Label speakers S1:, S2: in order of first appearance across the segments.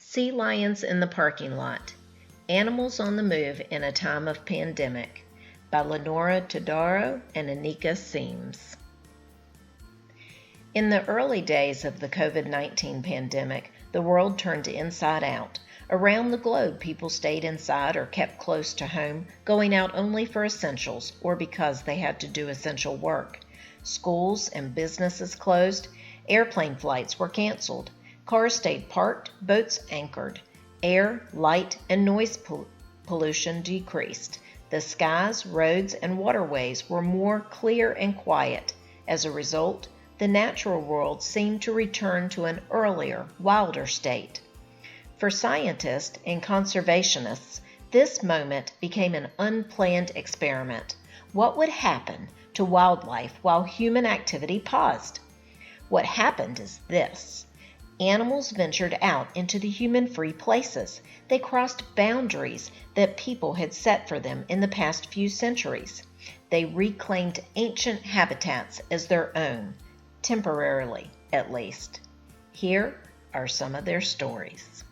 S1: Sea Lions in the Parking Lot: Animals on the Move in a Time of Pandemic by Lenora Todaro and Anika Seams. In the early days of the COVID-19 pandemic, the world turned inside out. Around the globe, people stayed inside or kept close to home, going out only for essentials or because they had to do essential work. Schools and businesses closed. Airplane flights were canceled. Cars stayed parked, boats anchored. Air, light, and noise pollution decreased. The skies, roads, and waterways were more clear and quiet. As a result, the natural world seemed to return to an earlier, wilder state. For scientists and conservationists, this moment became an unplanned experiment. What would happen to wildlife while human activity paused? What happened is this. Animals ventured out into the human-free places. They crossed boundaries that people had set for them in the past few centuries. They reclaimed ancient habitats as their own, temporarily at least. Here are some of their stories.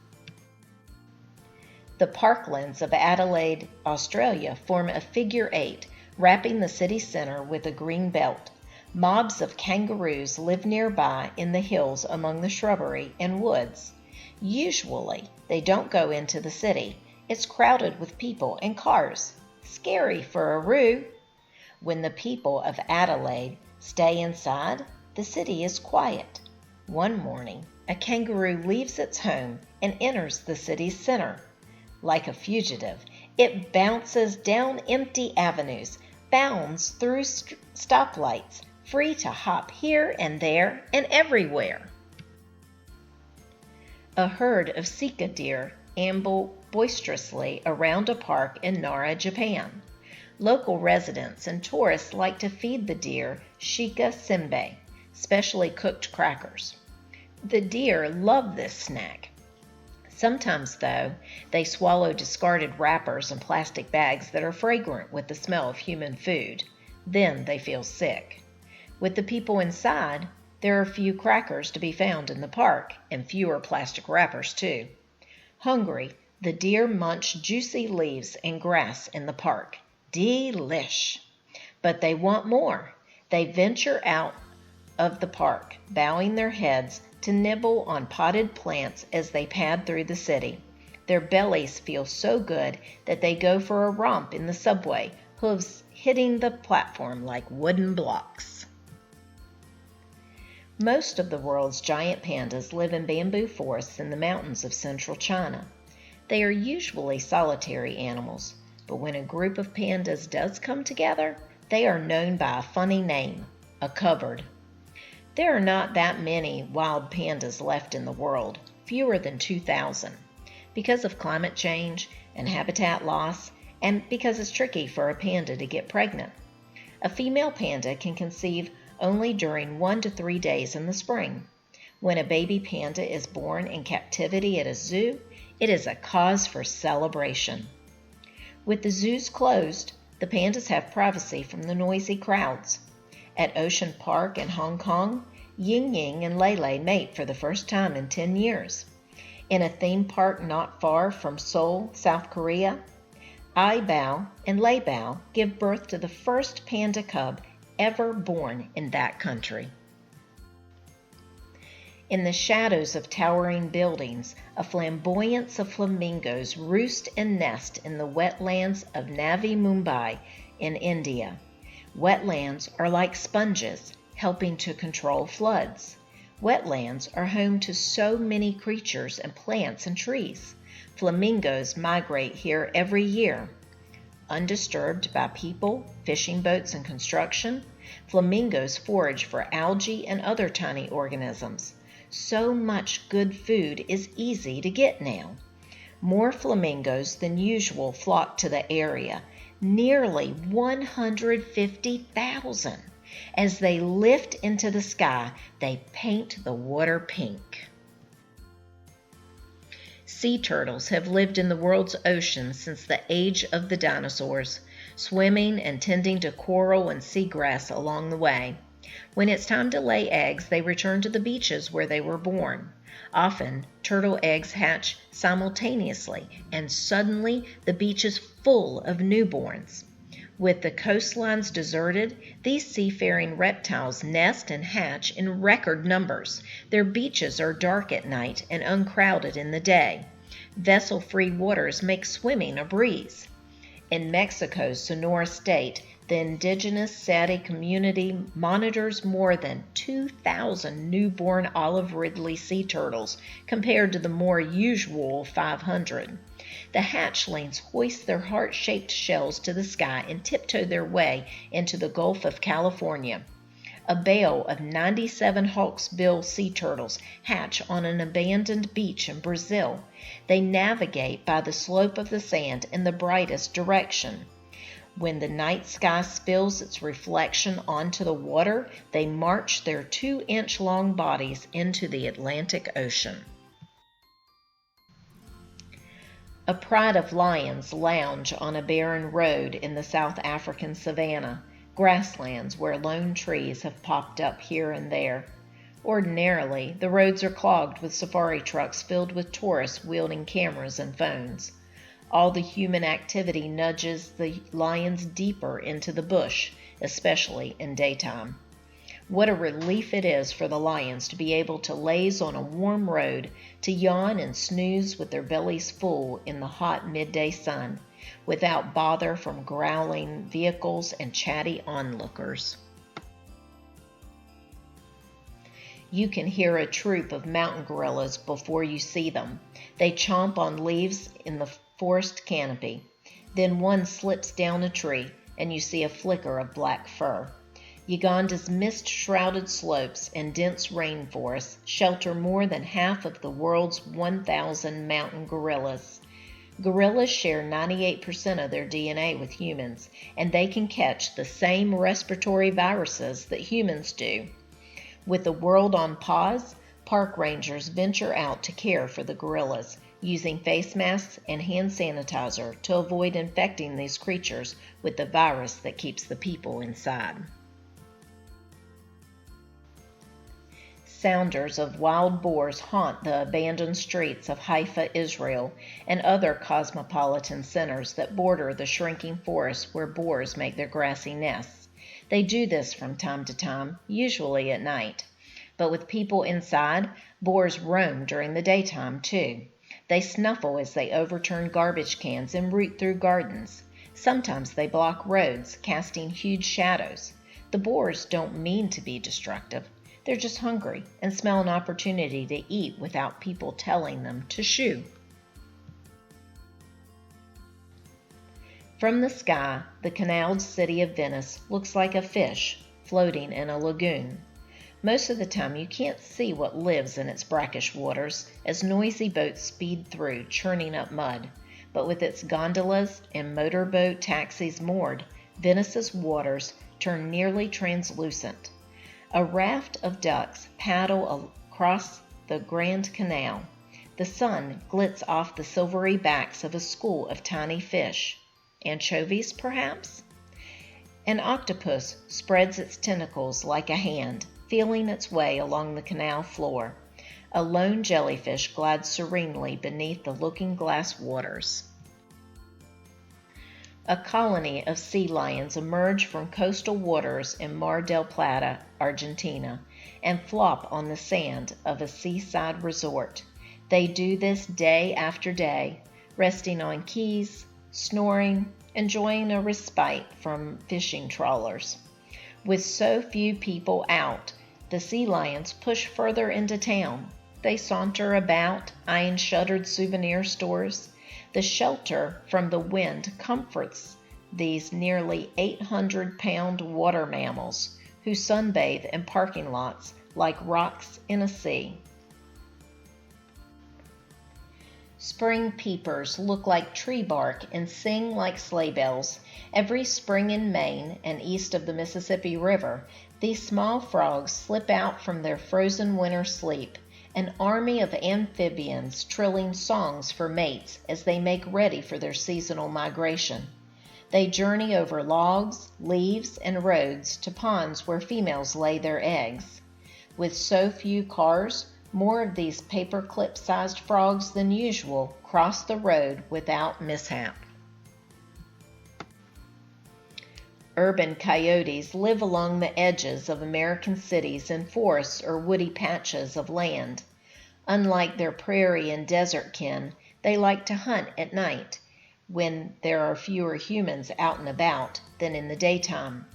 S1: The parklands of Adelaide, Australia form a figure 8, wrapping the city centre with a green belt. Mobs of kangaroos live nearby in the hills among the shrubbery and woods. Usually, they don't go into the city. It's crowded with people and cars. Scary for a roo. When the people of Adelaide stay inside, the city is quiet. One morning, a kangaroo leaves its home and enters the city's center. Like a fugitive, it bounces down empty avenues, bounds through stoplights, free to hop here and there and everywhere. A herd of sika deer amble boisterously around a park in Nara, Japan. Local residents and tourists like to feed the deer shika senbei, specially cooked crackers. The deer love this snack. Sometimes, though, they swallow discarded wrappers and plastic bags that are fragrant with the smell of human food. Then they feel sick. With the people inside, there are few crackers to be found in the park, and fewer plastic wrappers, too. Hungry, the deer munch juicy leaves and grass in the park. Delish! But they want more. They venture out of the park, bowing their heads to nibble on potted plants as they pad through the city. Their bellies feel so good that they go for a romp in the subway, hooves hitting the platform like wooden blocks. Most of the world's giant pandas live in bamboo forests in the mountains of central China. They are usually solitary animals, but when a group of pandas does come together, they are known by a funny name, a covert. There are not that many wild pandas left in the world, fewer than 2,000, because of climate change and habitat loss, and because it's tricky for a panda to get pregnant. A female panda can conceive only during 1 to 3 days in the spring. When a baby panda is born in captivity at a zoo, it is a cause for celebration. With the zoos closed, the pandas have privacy from the noisy crowds. At Ocean Park in Hong Kong, Ying Ying and Lei Lei mate for the first time in 10 years. In a theme park not far from Seoul, South Korea, Ai Bao and Lei Bao give birth to the first panda cub ever born in that country. In the shadows of towering buildings, a flamboyance of flamingos roost and nest in the wetlands of Navi Mumbai in India. Wetlands are like sponges, helping to control floods. Wetlands are home to so many creatures and plants and trees. Flamingos migrate here every year. Undisturbed by people, fishing boats, and construction, flamingos forage for algae and other tiny organisms. So much good food is easy to get now. More flamingos than usual flock to the area, nearly 150,000. As they lift into the sky, they paint the water pink. Sea turtles have lived in the world's oceans since the age of the dinosaurs, swimming and tending to coral and seagrass along the way. When it's time to lay eggs, they return to the beaches where they were born. Often, turtle eggs hatch simultaneously, and suddenly the beach is full of newborns. With the coastlines deserted, these seafaring reptiles nest and hatch in record numbers. Their beaches are dark at night and uncrowded in the day. Vessel-free waters make swimming a breeze. In Mexico's Sonora state, the indigenous Seri community monitors more than 2,000 newborn olive ridley sea turtles compared to the more usual 500. The hatchlings hoist their heart-shaped shells to the sky and tiptoe their way into the Gulf of California. A bale of 97 hawksbill sea turtles hatch on an abandoned beach in Brazil. They navigate by the slope of the sand in the brightest direction. When the night sky spills its reflection onto the water, they march their 2-inch-long bodies into the Atlantic Ocean. A pride of lions lounge on a barren road in the South African savanna, grasslands where lone trees have popped up here and there. Ordinarily, the roads are clogged with safari trucks filled with tourists wielding cameras and phones. All the human activity nudges the lions deeper into the bush, especially in daytime. What a relief it is for the lions to be able to laze on a warm road, to yawn and snooze with their bellies full in the hot midday sun, without bother from growling vehicles and chatty onlookers. You can hear a troop of mountain gorillas before you see them. They chomp on leaves in the forest canopy. Then one slips down a tree, and you see a flicker of black fur. Uganda's mist-shrouded slopes and dense rainforests shelter more than half of the world's 1,000 mountain gorillas. Gorillas share 98% of their DNA with humans, and they can catch the same respiratory viruses that humans do. With the world on pause, park rangers venture out to care for the gorillas, using face masks and hand sanitizer to avoid infecting these creatures with the virus that keeps the people inside. Sounders of wild boars haunt the abandoned streets of Haifa, Israel, and other cosmopolitan centers that border the shrinking forests where boars make their grassy nests. They do this from time to time, usually at night. But with people inside, boars roam during the daytime too. They snuffle as they overturn garbage cans and root through gardens. Sometimes they block roads, casting huge shadows. The boars don't mean to be destructive. They're just hungry and smell an opportunity to eat without people telling them to shoo. From the sky, the canaled city of Venice looks like a fish floating in a lagoon. Most of the time you can't see what lives in its brackish waters as noisy boats speed through, churning up mud. But with its gondolas and motorboat taxis moored, Venice's waters turn nearly translucent. A raft of ducks paddle across the Grand Canal. The sun glits off the silvery backs of a school of tiny fish. Anchovies, perhaps? An octopus spreads its tentacles like a hand, feeling its way along the canal floor. A lone jellyfish glides serenely beneath the looking-glass waters. A colony of sea lions emerge from coastal waters in Mar del Plata, Argentina, and flop on the sand of a seaside resort. They do this day after day, resting on quays, snoring, enjoying a respite from fishing trawlers. With so few people out, the sea lions push further into town. They saunter about, eyeing shuttered souvenir stores. The shelter from the wind comforts these nearly 800-pound water mammals who sunbathe in parking lots like rocks in a sea. Spring peepers look like tree bark and sing like sleigh bells. Every spring in Maine and east of the Mississippi River, these small frogs slip out from their frozen winter sleep, an army of amphibians trilling songs for mates as they make ready for their seasonal migration. They journey over logs, leaves, and roads to ponds where females lay their eggs. With so few cars, More of these paperclip-sized frogs than usual crossed the road without mishap. Urban coyotes live along the edges of American cities in forests or woody patches of land. Unlike their prairie and desert kin, they like to hunt at night, when there are fewer humans out and about than in the daytime.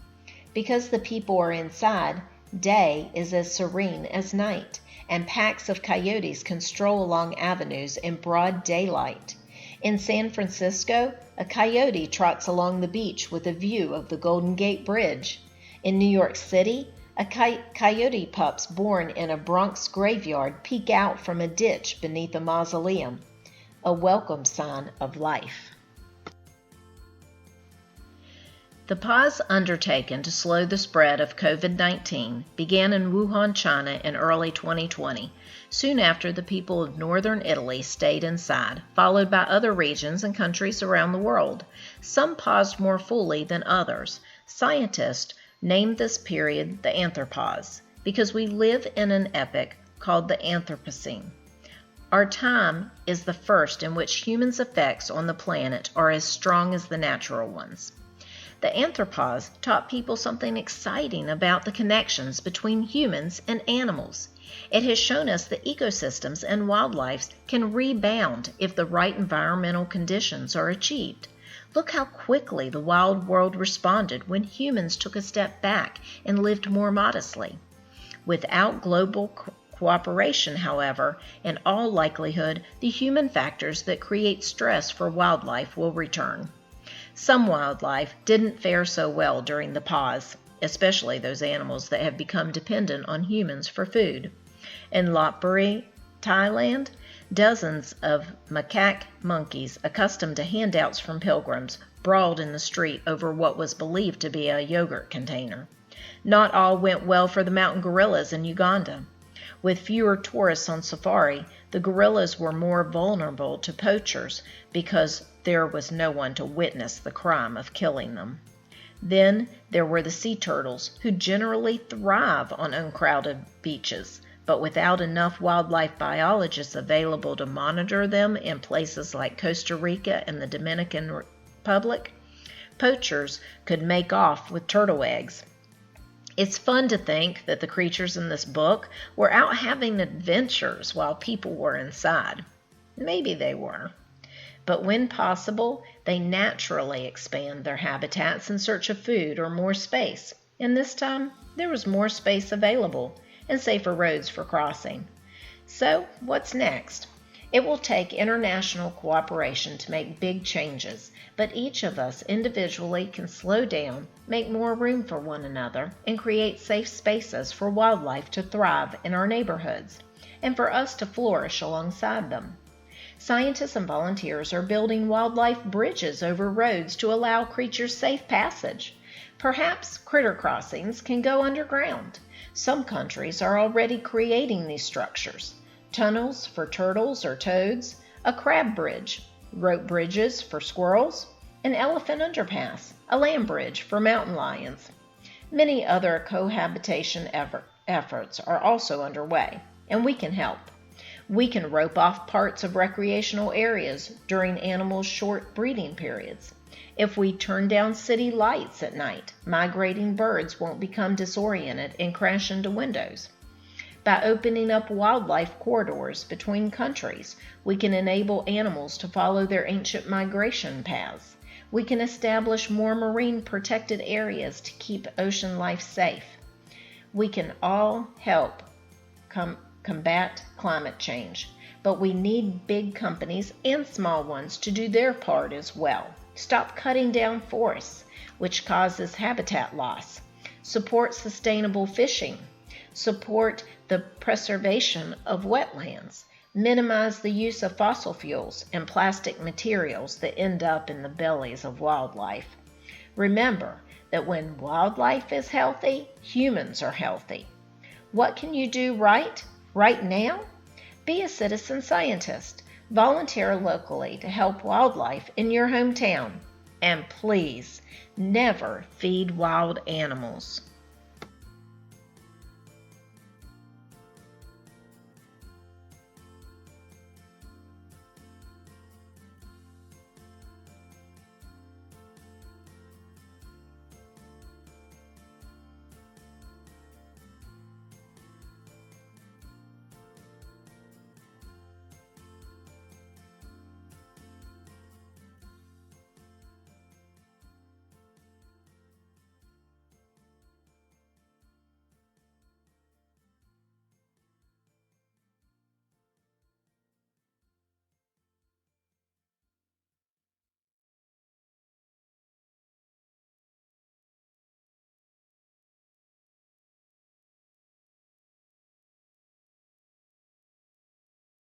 S1: Because the people are inside, day is as serene as night, and packs of coyotes can stroll along avenues in broad daylight. In San Francisco, a coyote trots along the beach with a view of the Golden Gate Bridge. In New York City, coyote pups born in a Bronx graveyard peek out from a ditch beneath a mausoleum, a welcome sign of life. The pause undertaken to slow the spread of COVID-19 began in Wuhan, China in early 2020, soon after the people of northern Italy stayed inside, followed by other regions and countries around the world. Some paused more fully than others. Scientists named this period the Anthropause because we live in an epoch called the Anthropocene. Our time is the first in which humans' effects on the planet are as strong as the natural ones. The Anthropause taught people something exciting about the connections between humans and animals. It has shown us that ecosystems and wildlife can rebound if the right environmental conditions are achieved. Look how quickly the wild world responded when humans took a step back and lived more modestly. Without global cooperation, however, in all likelihood, the human factors that create stress for wildlife will return. Some wildlife didn't fare so well during the pause, especially those animals that have become dependent on humans for food. In Lopburi, Thailand, dozens of macaque monkeys accustomed to handouts from pilgrims brawled in the street over what was believed to be a yogurt container. Not all went well for the mountain gorillas in Uganda. With fewer tourists on safari, the gorillas were more vulnerable to poachers because there was no one to witness the crime of killing them. Then there were the sea turtles, who generally thrive on uncrowded beaches, but without enough wildlife biologists available to monitor them in places like Costa Rica and the Dominican Republic, poachers could make off with turtle eggs. It's fun to think that the creatures in this book were out having adventures while people were inside. Maybe they were. But when possible, they naturally expand their habitats in search of food or more space. And this time, there was more space available and safer roads for crossing. So, what's next? It will take international cooperation to make big changes, but each of us individually can slow down, make more room for one another, and create safe spaces for wildlife to thrive in our neighborhoods, and for us to flourish alongside them. Scientists and volunteers are building wildlife bridges over roads to allow creatures safe passage. Perhaps critter crossings can go underground. Some countries are already creating these structures. Tunnels for turtles or toads, a crab bridge, rope bridges for squirrels, an elephant underpass, a land bridge for mountain lions. Many other cohabitation efforts are also underway, and we can help. We can rope off parts of recreational areas during animals' short breeding periods. If we turn down city lights at night, migrating birds won't become disoriented and crash into windows. By opening up wildlife corridors between countries, we can enable animals to follow their ancient migration paths. We can establish more marine protected areas to keep ocean life safe. We can all help combat climate change, but we need big companies and small ones to do their part as well. Stop cutting down forests, which causes habitat loss. Support sustainable fishing. Support the preservation of wetlands. Minimize the use of fossil fuels and plastic materials that end up in the bellies of wildlife. Remember that when wildlife is healthy, humans are healthy. What can you do right now? Be a citizen scientist. Volunteer locally to help wildlife in your hometown. And please, never feed wild animals.